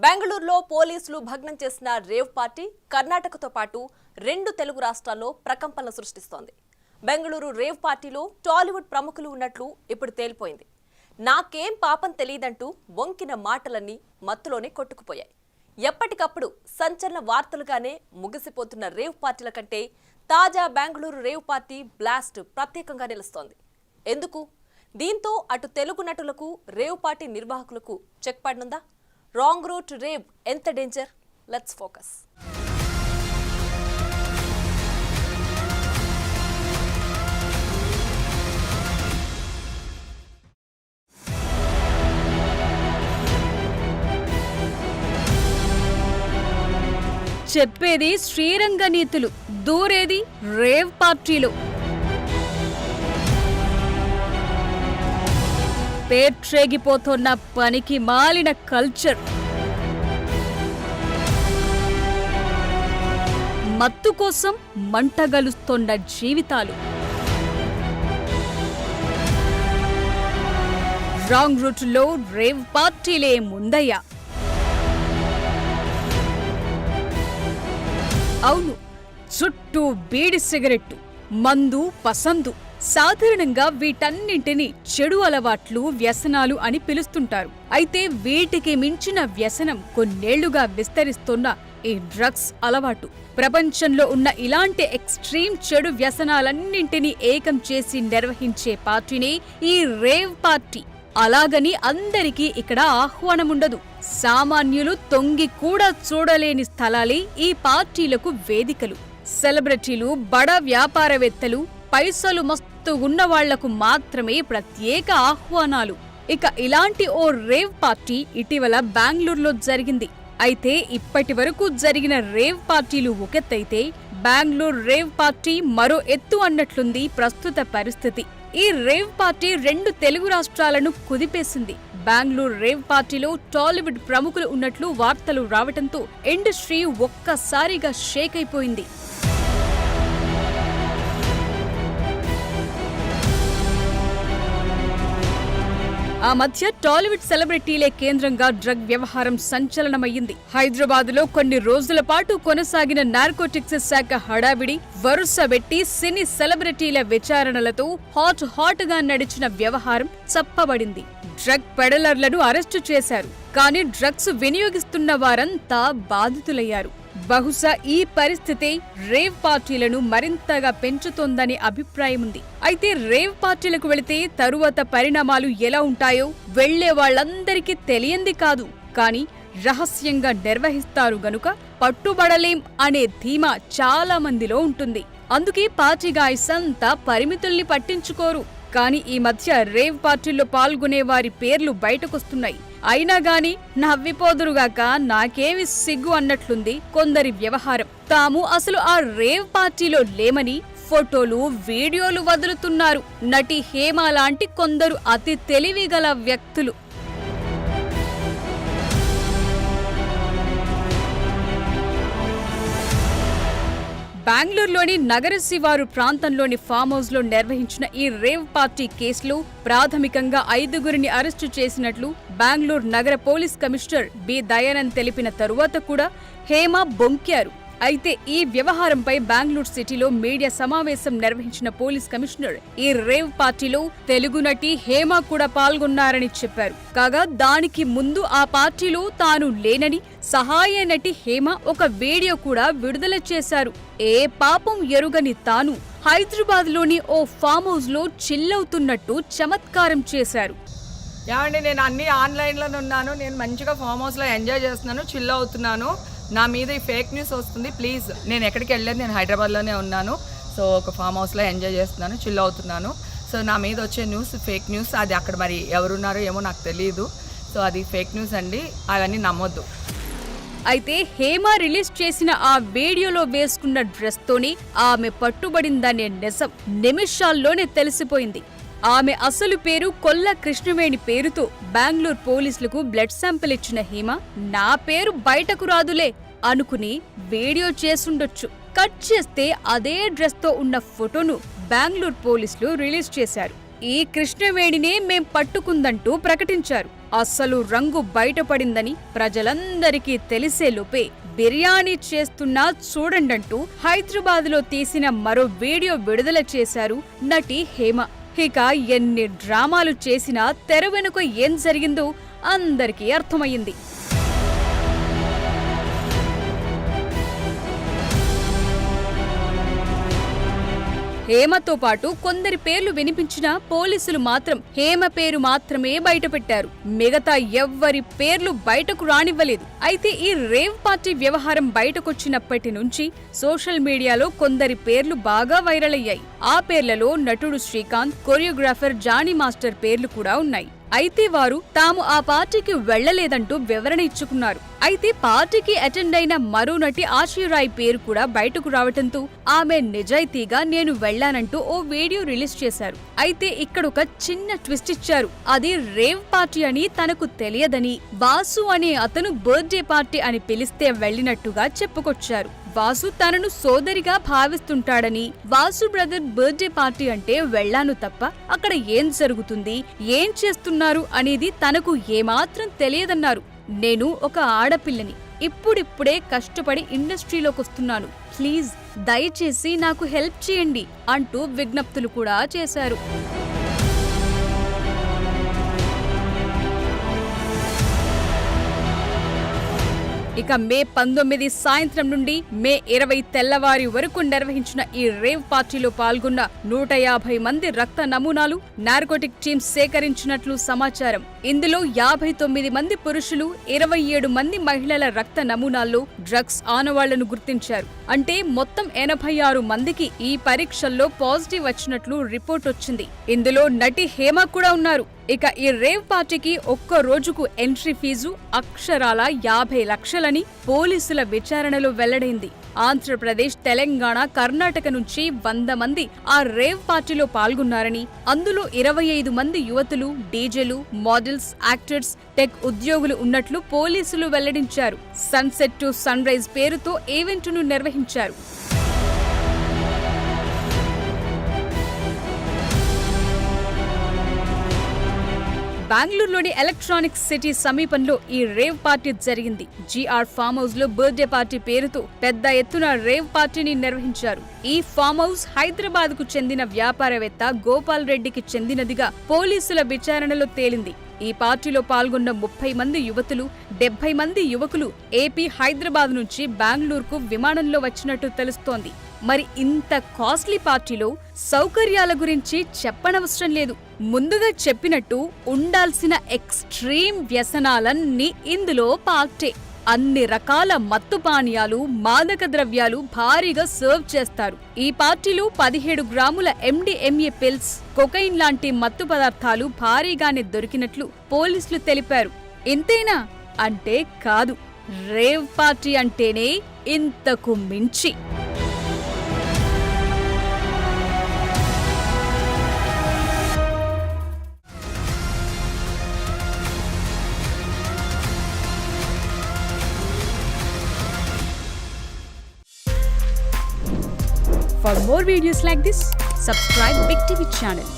బెంగళూరులో పోలీసులు భగ్నం చేసిన రేవ్ పార్టీ కర్ణాటకతో పాటు రెండు తెలుగు రాష్ట్రాల్లో ప్రకంపనలు సృష్టిస్తోంది. బెంగళూరు రేవ్ పార్టీలో టాలీవుడ్ ప్రముఖులు ఉన్నట్లు ఇప్పుడు తేలిపోయింది. నాకేం పాపం తెలియదంటూ వంకిన మాటలన్నీ మత్తులోనే కొట్టుకుపోయాయి. ఎప్పటికప్పుడు సంచలన వార్తలుగానే ముగిసిపోతున్న రేవ్ పార్టీల కంటే తాజా బెంగళూరు రేవ్ పార్టీ బ్లాస్ట్ ప్రత్యేకంగా నిలుస్తోంది. ఎందుకు? దీంతో అటు తెలుగు నటులకు రేవ్ పార్టీ నిర్వాహకులకు చెక్ పడనుందా? రాంగ్ రూట్ రేవ్ ఎంత డేంజర్? Let's focus. చెప్పేది శ్రీరంగ నీతులు, దూరేది రేవ్ పార్టీలు. పేట్రేగిపోతున్న పనికి మాలిన కల్చర్, మత్తు కోసం మంటగలుస్తున్న జీవితాలు. రాంగ్ రూట్లో రేవ్ పార్టీలే ముందయ్యా. అవును, చుట్టూ బీడి సిగరెట్టు, మందు, పసందు. సాధారణంగా వీటన్నింటినీ చెడు అలవాట్లు, వ్యసనాలు అని పిలుస్తుంటారు. అయితే వీటికి మించిన వ్యసనం కొన్నేళ్లుగా విస్తరిస్తున్న ఈ డ్రగ్స్ అలవాటు. ప్రపంచంలో ఉన్న ఇలాంటి ఎక్స్ట్రీమ్ చెడు వ్యసనాలన్నింటినీ ఏకం చేసి నిర్వహించే పార్టీనే ఈ రేవ్ పార్టీ. అలాగని అందరికీ ఇక్కడ ఆహ్వానముండదు. సామాన్యులు తొంగి కూడా చూడలేని స్థలాలే ఈ పార్టీలకు వేదికలు. సెలబ్రిటీలు, బడా వ్యాపారవేత్తలు, పైసలు మస్తు ఉన్నవాళ్లకు మాత్రమే ప్రత్యేక ఆహ్వానాలు. ఇక ఇలాంటి ఓ రేవ్ పార్టీ ఇటీవల బెంగళూరులో జరిగింది. అయితే ఇప్పటి వరకు జరిగిన రేవ్ పార్టీలు ఒకెత్తైతే బెంగళూరు రేవ్ పార్టీ మరో ఎత్తు అన్నట్లుంది ప్రస్తుత పరిస్థితి. ఈ రేవ్ పార్టీ రెండు తెలుగు రాష్ట్రాలను కుదిపేసింది. బెంగళూరు రేవ్ పార్టీలో టాలీవుడ్ ప్రముఖులు ఉన్నట్లు వార్తలు రావటంతో ఇండస్ట్రీ ఒక్కసారిగా షేక్ అయిపోయింది. ఆ మధ్య టాలీవుడ్ సెలబ్రిటీలే కేంద్రంగా డ్రగ్ వ్యవహారం సంచలనమయ్యింది. హైదరాబాద్ లో కొన్ని రోజుల పాటు కొనసాగిన నార్కోటిక్స్ శాఖ హడావిడి వరుసబెట్టి సినీ సెలబ్రిటీల విచారణలతో హాట్ గా నడిచిన వ్యవహారం చప్పబడింది. డ్రగ్ పెడలర్లను అరెస్టు చేశారు. కానీ డ్రగ్స్ వినియోగిస్తున్న వారంతా బాధితులయ్యారు. బహుశా ఈ పరిస్థితే రేవ్ పార్టీలను మరింతగా పెంచుతోందనే అభిప్రాయముంది. అయితే రేవ్ పార్టీలకు వెళితే తరువాత పరిణామాలు ఎలా ఉంటాయో వెళ్లే వాళ్లందరికీ తెలియంది కాదు. కానీ రహస్యంగా నిర్వహిస్తారు గనుక పట్టుబడలేం అనే ధీమా చాలా మందిలో ఉంటుంది. అందుకే పార్టీ గాయ్స్ అంతా పరిమితుల్ని పట్టించుకోరు. కానీ ఈ మధ్య రేవ్ పార్టీల్లో పాల్గొనే వారి పేర్లు బయటకొస్తున్నాయి. అయినా గాని నవ్విపోదురుగాక నాకేమి సిగ్గు అన్నట్లుంది కొందరి వ్యవహారం. తాము అసలు ఆ రేవ్ పార్టీలో లేమని ఫోటోలు, వీడియోలు వదులుతున్నారు నటి హేమ లాంటి కొందరు అతి తెలివిగల వ్యక్తులు. బెంగళూరులోని నగర శివారు ప్రాంతంలోని ఫామ్ హౌస్ లో నిర్వహించిన ఈ రేవ్ పార్టీ కేసులో ప్రాథమికంగా 5గురిని అరెస్టు చేసినట్లు బెంగళూరు నగర పోలీస్ కమిషనర్ బి దయానంద్ తెలిపిన తరువాత కూడా హేమ బొంకారు. అయితే ఈ వ్యవహారంపై బెంగళూరు సిటీలో మీడియా సమావేశం నిర్వహించిన పోలీస్ కమిషనర్ ఈ రేవ్ పార్టీలో తెలుగు నటి హేమ కూడా పాల్గొన్నారని చెప్పారు. కాగా దానికి ముందు ఆ పార్టీలో తాను లేనని సహాయ నటి హేమ ఒక వీడియో కూడా విడుదల చేశారు. ఏ పాపం ఎరుగని తాను హైదరాబాద్ లోని ఓ ఫామ్ హౌస్ లో చిల్లవుతున్నట్టు చమత్కారం చేశారు. ఏమండి, నేను అన్ని ఆన్లైన్లోనే ఉన్నాను. నేను మంచిగా ఫామ్ హౌస్లో ఎంజాయ్ చేస్తున్నాను, చిల్ అవుతున్నాను. నా మీద ఈ ఫేక్ న్యూస్ వస్తుంది. ప్లీజ్, నేను ఎక్కడికి వెళ్ళలేదు, నేను హైదరాబాద్లోనే ఉన్నాను. సో ఒక ఫామ్ హౌస్లో ఎంజాయ్ చేస్తున్నాను, చిల్ అవుతున్నాను. సో నా మీద వచ్చే న్యూస్ ఫేక్ న్యూస్. అది అక్కడ మరి ఎవరున్నారో ఏమో నాకు తెలియదు. సో అది ఫేక్ న్యూస్ అండి, అవన్నీ నమ్మొద్దు. అయితే హేమ రిలీజ్ చేసిన ఆ వీడియోలో వేసుకున్న డ్రెస్తోనే ఆమె పట్టుబడిందనే నిజం నిమిషాల్లోనే తెలిసిపోయింది. ఆమె అసలు పేరు కొల్ల కృష్ణవేణి పేరుతో బెంగళూరు పోలీసులకు బ్లడ్ శాంపిల్ ఇచ్చిన హేమ నా పేరు బయటకు రాదులే అనుకుని వీడియో చేసుండొచ్చు. కట్ చేస్తే అదే డ్రెస్ తో ఉన్న ఫోటోను బెంగళూరు పోలీసులు రిలీజ్ చేశారు. ఈ కృష్ణవేణినే మేం పట్టుకుందంటూ ప్రకటించారు. అసలు రంగు బయటపడిందని ప్రజలందరికీ తెలిసేలోపే బిర్యానీ చేస్తున్నా చూడండంటూ హైదరాబాద్లో తీసిన మరో వీడియో విడుదల చేశారు నటి హేమ. ఇక ఎన్ని డ్రామాలు చేసినా తెర వెనుక ఏం జరిగిందో అందరికీ అర్థమయ్యింది. హేమతో పాటు కొందరి పేర్లు వినిపించినా పోలీసులు మాత్రం హేమ పేరు మాత్రమే బయటపెట్టారు. మిగతా ఎవ్వరి పేర్లు బయటకు రానివ్వలేదు. అయితే ఈ రేవ్ పార్టీ వ్యవహారం బయటకొచ్చినప్పటి నుంచి సోషల్ మీడియాలో కొందరి పేర్లు బాగా వైరల్ అయ్యాయి. ఆ పేర్లలో నటుడు శ్రీకాంత్, కొరియోగ్రాఫర్ జానీ మాస్టర్ పేర్లు కూడా ఉన్నాయి. అయితే వారు తాము ఆ పార్టీకి వెళ్లలేదంటూ వివరణ ఇచ్చుకున్నారు. అయితే పార్టీకి అటెండ్ అయిన మరో నటి ఆశీరాయ్ పేరు కూడా బయటకు రావటంతో ఆమె నిజాయితీగా నేను వెళ్లానంటూ ఓ వీడియో రిలీజ్ చేశారు. అయితే ఇక్కడొక చిన్న ట్విస్ట్ ఇచ్చారు. అది రేవ్ పార్టీ అని తనకు తెలియదని, వాసు అనే అతను బర్త్డే పార్టీ అని పిలిస్తే వెళ్లినట్టుగా చెప్పుకొచ్చారు. వాసు తనను సోదరిగా భావిస్తుంటాడని, వాసు బ్రదర్ బర్త్డే పార్టీ అంటే వెళ్లాను తప్ప అక్కడ ఏం జరుగుతుంది, ఏం చేస్తున్నారు అనేది తనకు ఏమాత్రం తెలియదన్నారు. నేను ఒక ఆడపిల్లని, ఇప్పుడిప్పుడే కష్టపడి ఇండస్ట్రీలోకొస్తున్నాను, ప్లీజ్ దయచేసి నాకు హెల్ప్ చేయండి అంటూ విజ్ఞప్తులు కూడా చేశారు. ఇక మే 19 సాయంత్రం నుండి మే 20 తెల్లవారి వరకు నిర్వహించిన ఈ రేవ్ పార్టీలో పాల్గొన్న 150 మంది రక్త నమూనాలు నార్కోటిక్ టీమ్ సేకరించినట్లు సమాచారం. ఇందులో 59 మంది పురుషులు, 27 మంది మహిళల రక్త నమూనాల్లో డ్రగ్స్ ఆనవాళ్లను గుర్తించారు. అంటే మొత్తం 86 మందికి ఈ పరీక్షల్లో పాజిటివ్ వచ్చినట్లు రిపోర్ట్ వచ్చింది. ఇందులో నటి హేమ కూడా ఉన్నారు. ఇక ఈ రేవ్ పార్టీకి ఒక్క రోజుకు ఎంట్రీ ఫీజు అక్షరాల 50 లక్షలని పోలీసుల విచారణలో వెల్లడైంది. ఆంధ్రప్రదేశ్, తెలంగాణ, కర్ణాటక నుంచి 100 మంది ఆ రేవ్ పార్టీలో పాల్గొన్నారని, అందులో 25 మంది యువతులు, డీజేలు, మోడల్స్, యాక్టర్స్, టెక్ ఉద్యోగులు ఉన్నట్లు పోలీసులు వెల్లడించారు. సన్సెట్ టు సన్ రైజ్ పేరుతో ఈవెంట్ను నిర్వహించారు. బెంగళూరులోని ఎలక్ట్రానిక్ సిటీ సమీపంలో ఈ రేవ్ పార్టీ జరిగింది. జీఆర్ ఫామ్ హౌస్ లో బర్త్డే పార్టీ పేరుతో పెద్ద ఎత్తున రేవ్ పార్టీని నిర్వహించారు. ఈ ఫామ్ హౌస్ హైదరాబాద్ కు చెందిన వ్యాపారవేత్త గోపాల్ రెడ్డికి చెందినదిగా పోలీసుల విచారణలో తేలింది. ఈ పార్టీలో పాల్గొన్న 30 మంది యువతులు, 70 మంది యువకులు ఏపీ, హైదరాబాద్ నుంచి బెంగళూరుకు విమానంలో వచ్చినట్టు తెలుస్తోంది. మరి ఇంత కాస్ట్లీ పార్టీలో సౌకర్యాల గురించి చెప్పనవసరం లేదు. ముందుగా చెప్పినట్టు ఉండాల్సిన ఎక్స్ట్రీమ్ వ్యసనాలన్నీ ఇందులో పార్టే. అన్ని రకాల మత్తు పానీయాలు, మాదక ద్రవ్యాలు భారీగా సర్వ్ చేస్తారు. ఈ పార్టీలో 17 గ్రాముల MDMA పిల్స్, కొకైన్ లాంటి మత్తు పదార్థాలు భారీగానే దొరికినట్లు పోలీసులు తెలిపారు. ఇంతేనా అంటే కాదు, రేవ్ పార్టీ అంటేనే ఇంతకు మించి. For more videos like this, subscribe Big TV channel.